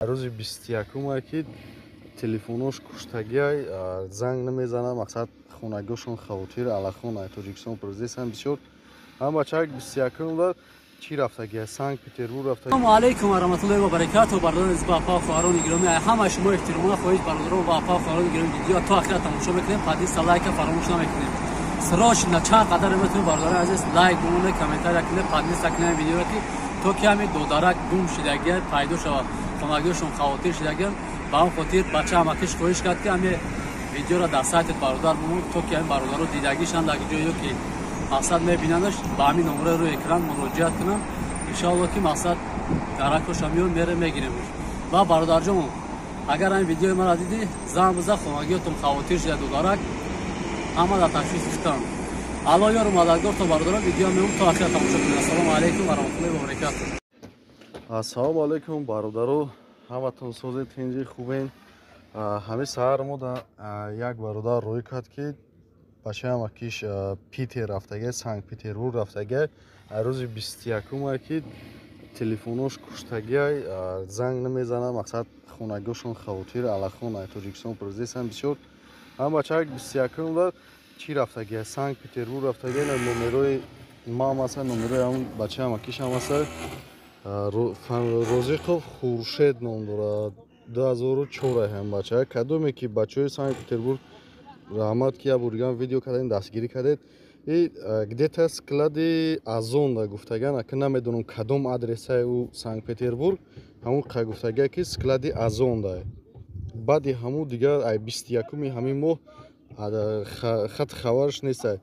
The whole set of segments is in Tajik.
рӯзи 21 ки телефонош куштагиай занг намезанад, мақсад хонагиҳошон хавотир аллахона Тоҷикистон президентам бисёр ҳам бачаак 21 дар чӣ рафтагиай Санкт Петербург рафтагиай. Ассалому алайкум ва раҳматуллоҳи ва баракатуҳ. Бародари азиз ва апа хоҳарони гиромӣ, ҳама шумо эҳтиромона хоҳед бародарон ва апа хоҳарони гиромӣ видео то ахира тамошо мекунем. Падиста лайка фаромӯш намекунем. Сроч на чанд қадар метавонем бародари азиз лайк бимонед, комментария кунед, падиста кунем видео ки то ки ҳами додарак гум шидагиар пайдо шавад, хонагиҳошон хавотир шидагиар. ба он хотир бача амакиш хоҳиш кард ки ҳами видеоро дар сайти бародар бимон, то ки ҳами бародаро дидагишанд дар ҷое ки мақсад мебинандаш ба ҳамин номра рӯи экран муроҷиат кунам. иншоалло ки мақсад даракошам ё мере мегирем. ва бародарҷон, агар ҳамин видеои маро диди зан биза хонагиҳотон хавотир шуда додарак ҳама дар ташвиш ифтан. алло ёру мададгор то бародарон видео меум то ахира тамошо кунед. ассалому алайкум ва раҳматуллоҳи ва баракатуҳ. ассалому алайкум бародаро, ҳаматон созе тинҷи хубен. ҳамин саҳар мо дар як бародар рӯй кард ки бачаи амакиш Питер рафтагиай, Санкт Петербург рафтагиай. рӯзи 21 ки телефонош куштагиай занг намезанад, мақсад хонагиҳошон хавотир аллахона Тоҷикистон президентам бисёр ҳам бачаак 21 дар чӣ рафтагиай Санкт Петербург рафтагиай. номерои мам аста, номерои ҳамн бачаи амакишам аста. Розиқов Хуршед ном дорад, 2004 ҳам бача. Кадоме ки бачаҳои Санкт Петербург раҳмат ки я бурган видео кардем, дастгирӣ кардед. И где-то склади Азонда гуфтаган, ака намедонам кадом адресаи ӯ Санкт Петербург, ҳамун қа гуфтагия ки склади Азонда. баъди ҳамун дигар ай 21 ҳамин моҳ хат хабарш нестад.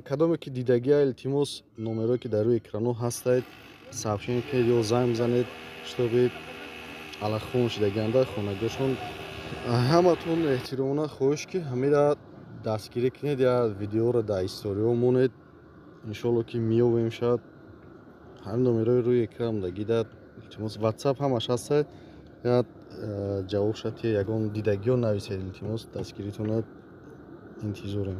Кадоме ки дидагия илтимос номерое ки дар рӯи экрано ҳастад сообщение кунед ё занг бизанед, чтобы аллахон шудагианда хонагиҳошон. ҳаматон эҳтиромона хоҳиш ки ҳамира дастгирӣ кунед я видеоро дар историҳо монед. иншоалло ки меёбем шояд ҳамин номерои рӯи экран дагида илтимос ватсап ҳамаш ҳастад. я ҷавоб шад ягон дидагиё нависед, илтимос дастгиритона интизорем.